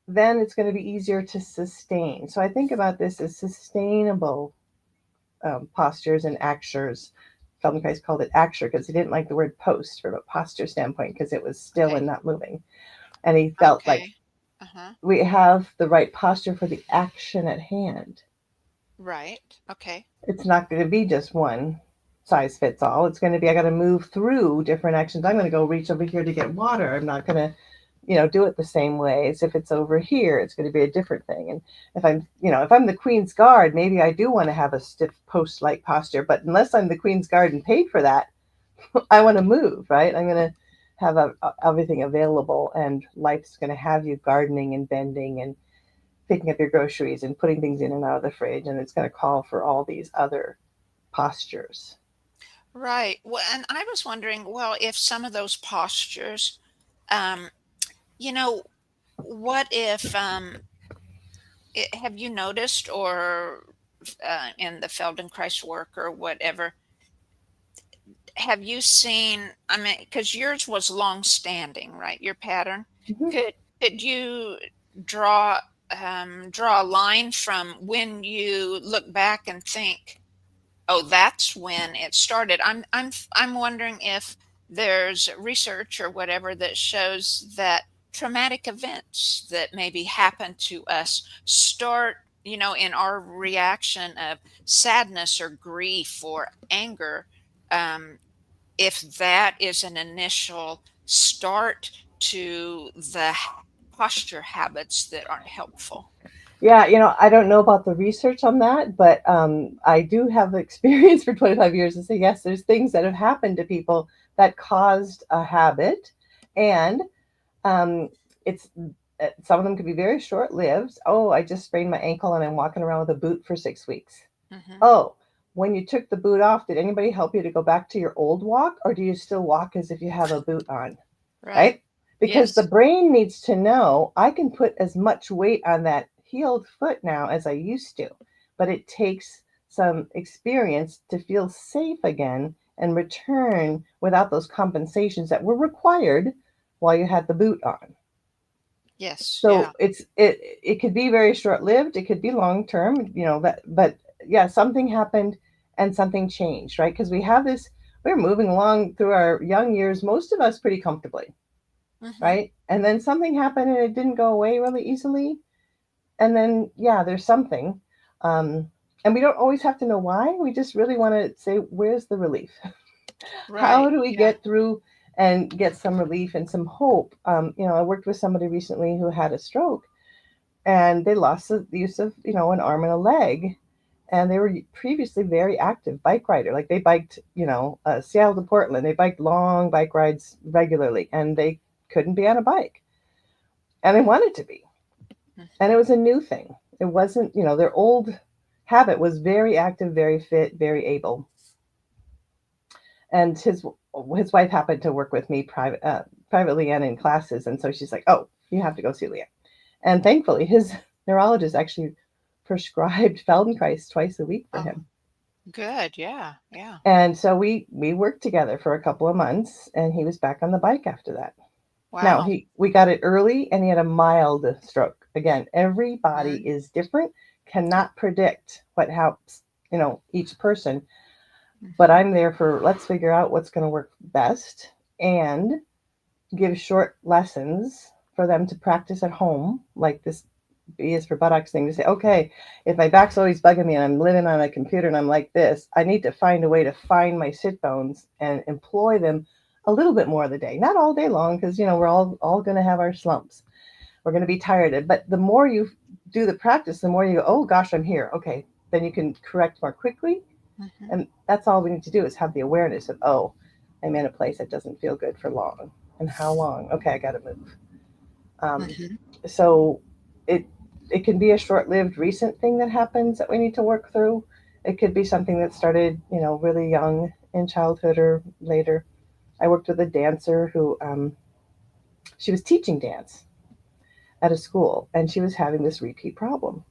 then it's going to be easier to sustain. So I think about this as sustainable postures and actures. Feldenkrais called it acture because he didn't like the word post from a posture standpoint because it was still and Okay, not moving. And he felt like okay, uh-huh, we have the right posture for the action at hand. right, okay, It's not going to be just one size fits all. It's going to be I got to move through different actions. I'm going to go reach over here to get water. I'm not going to, do it the same way as if it's over here. It's going to be a different thing. And if I'm the Queen's Guard, maybe I do want to have a stiff post-like posture. But unless I'm the Queen's Guard and paid for that, I want to move, right? I'm going to have everything available, and life's going to have you gardening and bending and picking up your groceries and putting things in and out of the fridge, and it's going to call for all these other postures. right. Well, and I was wondering, well, if some of those postures, um, you know, what if have you noticed or in the Feldenkrais work or whatever, have you seen, I mean, because yours was long standing, right? Your pattern. Mm-hmm. Could could you draw draw a line from when you look back and think, oh, that's when it started? I'm wondering if there's research or whatever that shows that traumatic events that maybe happen to us start, in our reaction of sadness or grief or anger, um, if that is an initial start to the posture habits that aren't helpful. Yeah, I don't know about the research on that, but I do have experience for 25 years to say, yes, there's things that have happened to people that caused a habit. And um, it's some of them could be very short lived. Oh, I just sprained my ankle and I'm walking around with a boot for 6 weeks. Hmm. Oh, when you took the boot off, did anybody help you to go back to your old walk, or do you still walk as if you have a boot on? Right. Right? Because the Yes. brain needs to know I can put as much weight on that healed foot now as I used to, but it takes some experience to feel safe again and return without those compensations that were required while you had the boot on. Yes. So Yeah. it could be very short lived, it could be long term, that, but yeah, something happened and something changed, right? Because we're moving along through our young years, most of us pretty comfortably, Hmm. right? And then something happened and it didn't go away really easily. And then, yeah, there's something. Um, and we don't always have to know why. We just really want to say, where's the relief? How Right. do we Yeah. get through and get some relief and some hope? I worked with somebody recently who had a stroke and they lost the use of, an arm and a leg. And they were previously very active bike rider. Like they biked, Seattle to Portland. They biked long bike rides regularly, and they couldn't be on a bike, and they wanted to be. And it was a new thing. It wasn't, their old habit was very active, very fit, very able. And his wife happened to work with me privately and in classes, and so she's like, "Oh, you have to go see LeeAnn." And thankfully, his neurologist actually prescribed Feldenkrais twice a week for Oh, him. good. Yeah. Yeah. And so we worked together for a couple of months, and he was back on the bike after that. Now Wow. we got it early, and he had a mild stroke. Again, every body Mhm. is different, cannot predict what helps, each person. But Mhm. I'm there for let's figure out what's going to work best and give short lessons for them to practice at home, like this B is for buttocks thing to say, okay, if my back's always bugging me and I'm living on a computer and I'm like this, I need to find a way to find my sit bones and employ them a little bit more of the day. Not all day long, because we're all going to have our slumps. We're going to be tired. But the more you do the practice, the more you go, oh gosh, I'm here. Okay, then you can correct more quickly. Mm-hmm. And that's all we need to do is have the awareness of, oh, I'm in a place that doesn't feel good for long. And how long? Okay, I got to move. Mm-hmm. So it it can be a short-lived recent thing that happens that we need to work through. It could be something that started, really young in childhood or later. I worked with a dancer who she was teaching dance at a school, and she was having this repeat problem.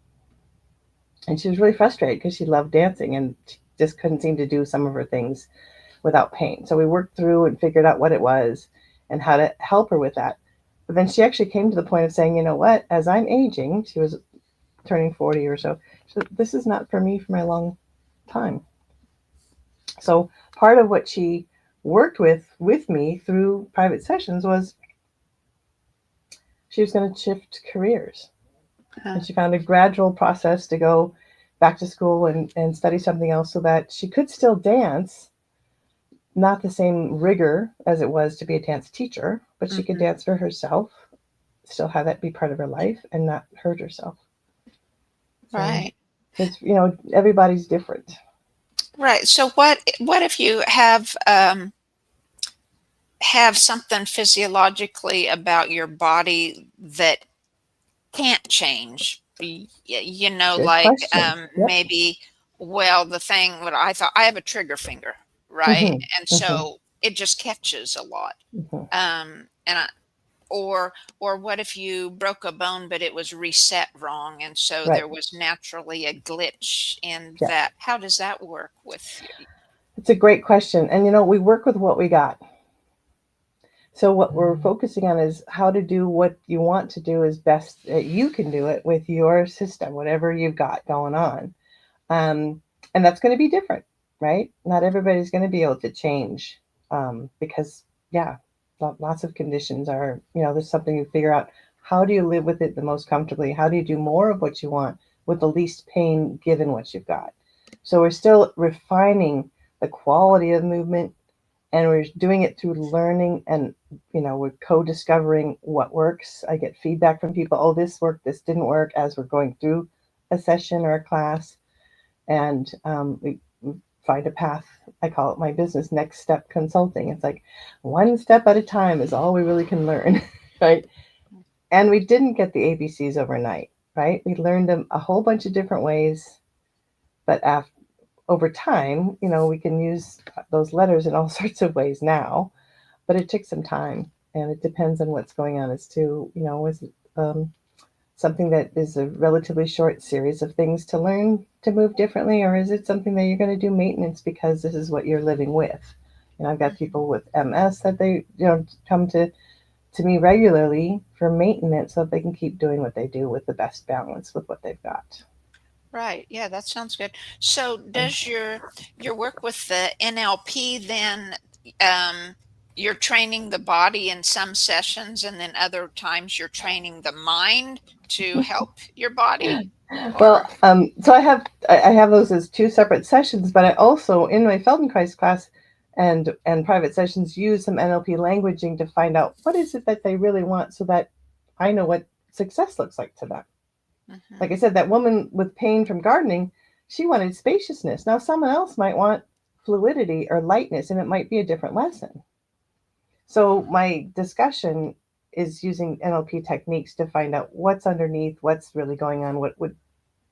And she was really frustrated because she loved dancing and she just couldn't seem to do some of her things without pain. So we worked through and figured out what it was and how to help her with that. But then she actually came to the point of saying, you know what, as I'm aging, she was turning 40 or so, she said, this is not for me for my long time. So part of what she worked with me through private sessions was she was going to shift careers. Huh. And she found a gradual process to go back to school and study something else so that she could still dance, not the same rigor as it was to be a dance teacher, but she could Mm-hmm. dance for herself, still have that be part of her life and not hurt herself. So Right. it's, everybody's different. Right. So what if you have something physiologically about your body that can't change? Good Like question. Yep. maybe, well, the thing what I thought, I have a trigger finger, right? Mm-hmm. And Mm-hmm. so it just catches a lot. Mm-hmm. And or what if you broke a bone but it was reset wrong and so Right. there was naturally a glitch in Yeah. that? How does that work with you? It's a great question. And we work with what we got. So what we're focusing on is how to do what you want to do as best that you can do it with your system, whatever you've got going on. Um, and that's going to be different, right? Not everybody's going to be able to change because, yeah, lots of conditions are, there's something you figure out. How do you live with it the most comfortably? How do you do more of what you want with the least pain given what you've got? So we're still refining the quality of movement, and we're doing it through learning, and we're co-discovering what works. I get feedback from people, oh, this worked, this didn't work, as we're going through a session or a class. And we find a path. I call it my business next step consulting. It's like one step at a time is all we really can learn. Right? And we didn't get the ABCs overnight, right? We learned them a whole bunch of different ways, but over time, we can use those letters in all sorts of ways now, but it took some time, and it depends on what's going on as to, is it something that is a relatively short series of things to learn to move differently, or is it something that you're going to do maintenance because this is what you're living with? I've got people with MS that they, come to me regularly for maintenance so that they can keep doing what they do with the best balance with what they've got. Right. Yeah, that sounds good. So does your work with the NLP then, um, you're training the body in some sessions and then other times you're training the mind to help your body? Well, Or so I have those as two separate sessions, but I also in my Feldenkrais class and private sessions use some NLP languaging to find out what is it that they really want, so that I know what success looks like to them. Mhm. Like I said, that woman with pain from gardening, she wanted spaciousness. Now someone else might want fluidity or lightness, and it might be a different lesson. So my discussion is using NLP techniques to find out what's underneath, what's really going on, what would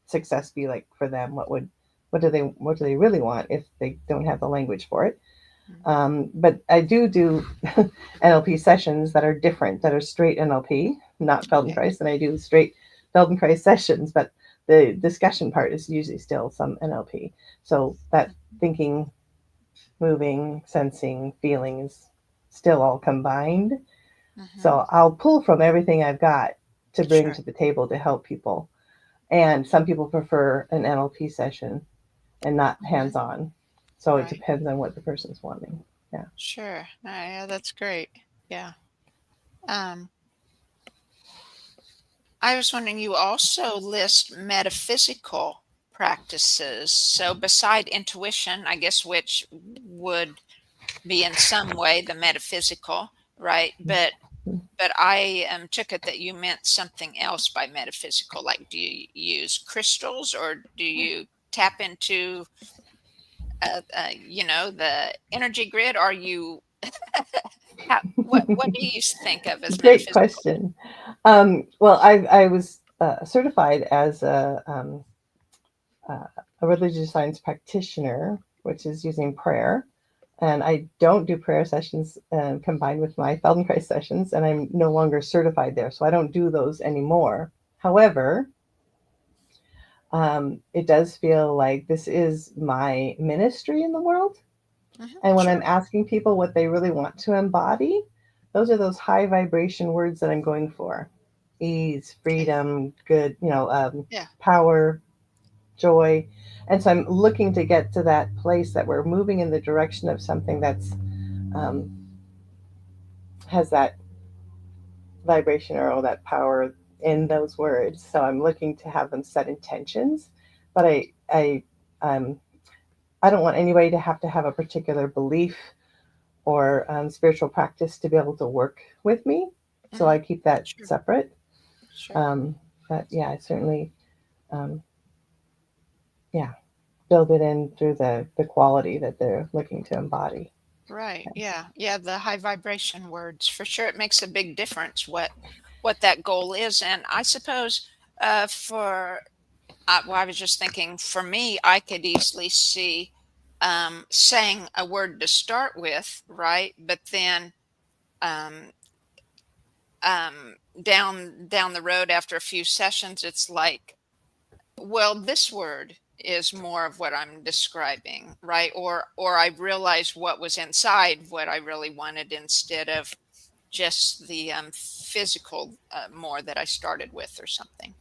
success be like for them, what do they really want if they don't have the language for it. Mhm. But I do NLP sessions that are different, that are straight NLP, not Okay. Feldenkrais, and I do straight Feldenkrais sessions, but the discussion part is usually still some NLP. So that thinking, moving, sensing, feeling is still all combined. Mhm. So I'll pull from everything I've got to bring Sure. to the table to help people. And some people prefer an NLP session and not Mhm. hands on. So it Right. depends on what the person's wanting. Yeah. Sure. Yeah, that's great. Yeah. Um, I was wondering, you also list metaphysical practices. So beside intuition, I guess, which would be in some way the metaphysical, right? But I took it that you meant something else by metaphysical. Like, do you use crystals, or do you tap into, the energy grid? Are you, what do you think of as Great metaphysical? question. Well, I was certified as a religious science practitioner, which is using prayer. And I don't do prayer sessions combined with my Feldenkrais sessions, and I'm no longer certified there. So I don't do those anymore. However, it does feel like this is my ministry in the world. And when I'm Sure. asking people what they really want to embody, those are those high vibration words that I'm going for: ease, Okay. freedom, good, Yeah. power, joy. And so I'm looking to get to that place that we're moving in the direction of something that's um, has that vibration or all that power in those words. So I'm looking to have them set intentions, but um, I don't want anybody to have a particular belief or spiritual practice to be able to work with me. So Hmm. I keep that Sure. separate. Sure. Um, but yeah, I certainly, um, yeah, build it in through the quality that they're looking to embody. Right. Yeah. Yeah. The high vibration words, for sure. It makes a big difference what that goal is. And I suppose for well, I was just thinking, for me, I could easily see saying a word to start with, right? But then um, down the road after a few sessions, it's like, well, this word is more of what I'm describing, right? Or I realized what was inside what I really wanted, instead of just the physical more that I started with or something.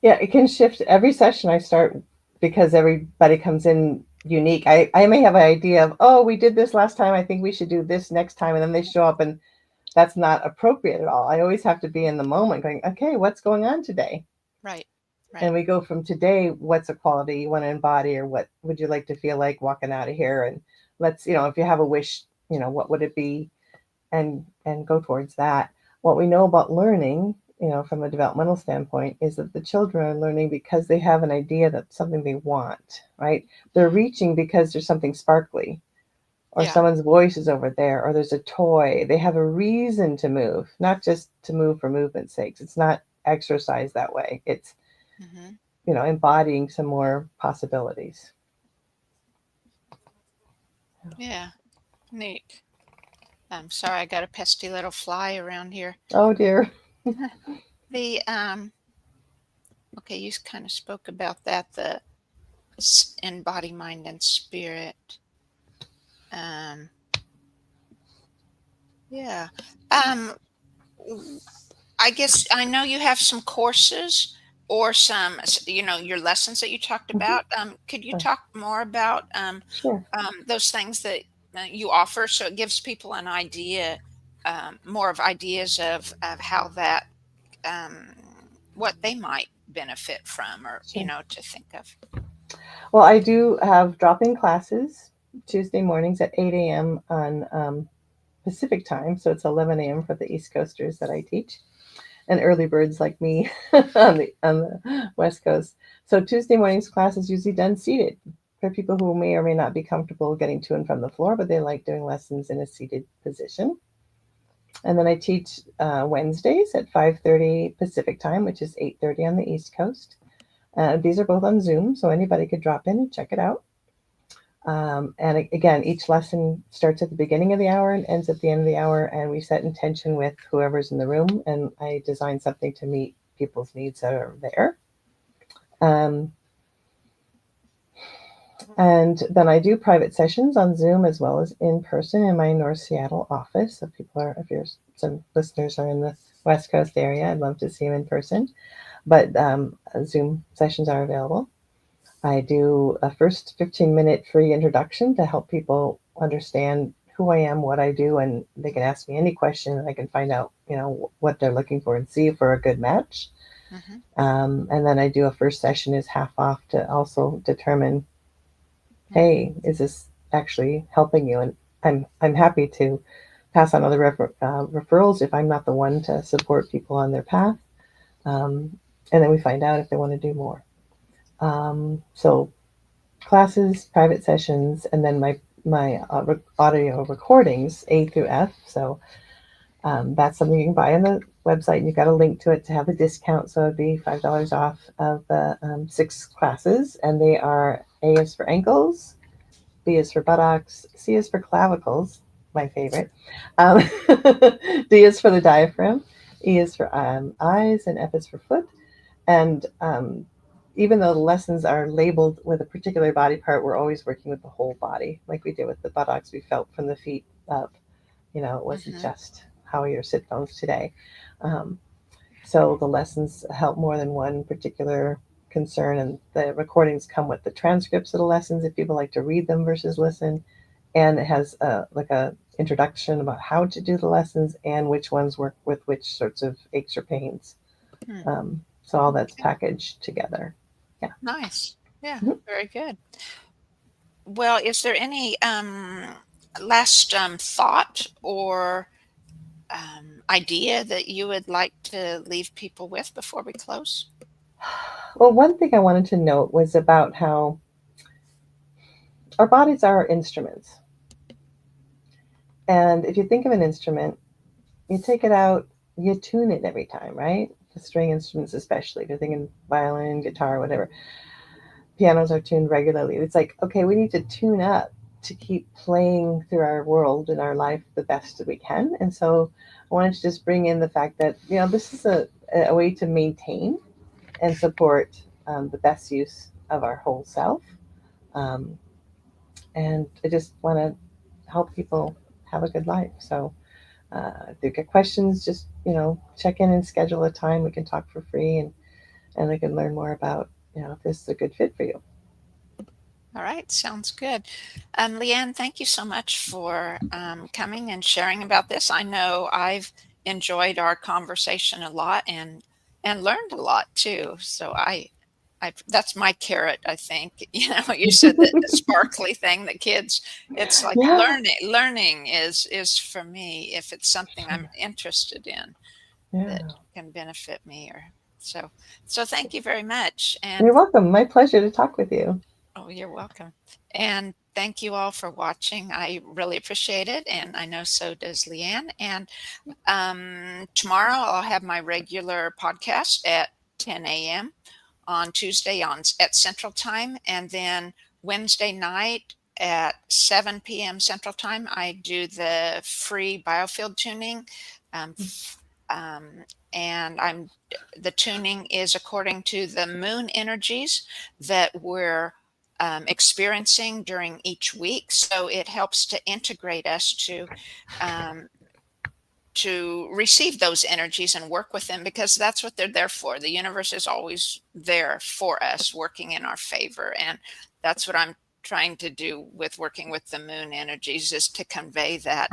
Yeah, it can shift every session I start because everybody comes in unique. I may have an idea of, oh, we did this last time. I think we should do this next time. And then they show up and that's not appropriate at all. I always have to be in the moment going, okay, what's going on today? Right. And Right. we go from today, what's a quality you want to embody, or what would you like to feel like walking out of here? And let's, if you have a wish, what would it be? And go towards that. What we know about learning, from a developmental standpoint, is that the children are learning because they have an idea that's something they want, right? They're Mhm. reaching because there's something sparkly, or Yeah. someone's voice is over there, or there's a toy. They have a reason to move, not just to move for movement's sake. It's not exercise that way. It's, Hmm. embodying some more possibilities. Yeah. Neat. I'm sorry, I got a pesky little fly around here. Oh dear. The okay, you kind of spoke about that, the in body, mind, and spirit. Um, yeah. Um, w- I guess I know you have some courses or some, your lessons that you talked Mhm. about. Could you Sure. talk more about Sure. those things that you offer, so it gives people an idea, more of ideas of how that, um, what they might benefit from, or Sure. to think of. Well, I do have drop-in classes Tuesday mornings at 8 a.m. on Pacific time, so it's 11 a.m. for the East Coasters that I teach, and early birds like me on the West Coast. So Tuesday mornings class is usually done seated for people who may or may not be comfortable getting to and from the floor, but they like doing lessons in a seated position. And then I teach Wednesdays at 5:30 Pacific time, which is 8:30 on the East Coast. These are both on Zoom, so anybody could drop in and check it out. And again, each lesson starts at the beginning of the hour and ends at the end of the hour, and we set intention with whoever's in the room, and I design something to meet people's needs that are there. Um, and then I do private sessions on Zoom as well as in person in my North Seattle office. If you're some listeners are in the West Coast area, I'd love to see them in person. But Zoom sessions are available. I do a first 15-minute free introduction to help people understand who I am, what I do, and they can ask me any question and I can find out, what they're looking for and see if we're a good match. Mm-hmm. And then I do a first session is half off to also determine, Mm-hmm. hey, is this actually helping you? And I'm happy to pass on other referrals if I'm not the one to support people on their path. Um, and then we find out if they want to do more. So classes, private sessions, and then my audio recordings A through F. So that's something you can buy on the website, and you've got a link to it to have a discount. So it'd be $5 off of the 6 classes, and they are A is for ankles, B is for buttocks, C is for clavicles, my favorite. Um, D is for the diaphragm, E is for eyes, and F is for foot. And even though the lessons are labeled with a particular body part, we're always working with the whole body, like we did with the buttocks. We felt from the feet up. It wasn't Mm-hmm. just how are your sit bones today. Um, so the lessons help more than one particular concern, and the recordings come with the transcripts of the lessons if people like to read them versus listen. And it has like a introduction about how to do the lessons and which ones work with which sorts of aches or pains. Hmm. So all that's Okay. packaged together. Yeah. Nice. Yeah, Mhm. very good. Well, is there any last thought or idea that you would like to leave people with before we close? Well, one thing I wanted to note was about how our bodies are instruments. And if you think of an instrument, you take it out, you tune it every time, right? The string instruments, especially if you're thinking violin, guitar, whatever, pianos are tuned regularly. It's like, okay, we need to tune up to keep playing through our world and our life the best that we can. And so I wanted to just bring in the fact that, this is a way to maintain and support the best use of our whole self. Um, and I just want to help people have a good life. So if you get questions, just check in and schedule a time. We can talk for free, and I can learn more about if this is a good fit for you. All right, sounds good. LeeAnn, thank you so much for coming and sharing about this. I know I've enjoyed our conversation a lot and learned a lot too. So I that's my carrot, I think. You said that the sparkly thing, the kids, it's like Yeah, learning is for me if it's something I'm sure. interested in that Yeah, can benefit me or so. So thank you very much. And you're welcome. My pleasure to talk with you. oh, you're welcome. And thank you all for watching. I really appreciate it. And I know so does LeeAnn. And tomorrow I'll have my regular podcast at 10 a.m. on Tuesday at Central Time. And then Wednesday night at 7 p.m. Central Time, I do the free biofield tuning. Um, um, and the tuning is according to the moon energies that we're experiencing during each week. So it helps to integrate us um, to receive those energies and work with them because that's what they're there for. The universe is always there for us, working in our favor. And that's what I'm trying to do with working with the moon energies is to convey that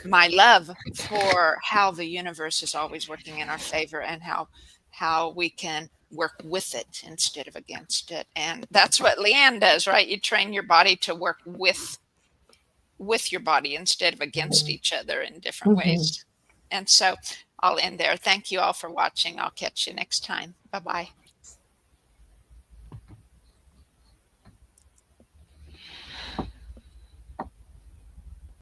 my love for how the universe is always working in our favor and how we can work with it instead of against it. And that's what LeeAnn does, right? You train your body to work with your body instead of against each other in different Mhm. ways. And so I'll end there. Thank you all for watching. I'll catch you next time. Bye bye.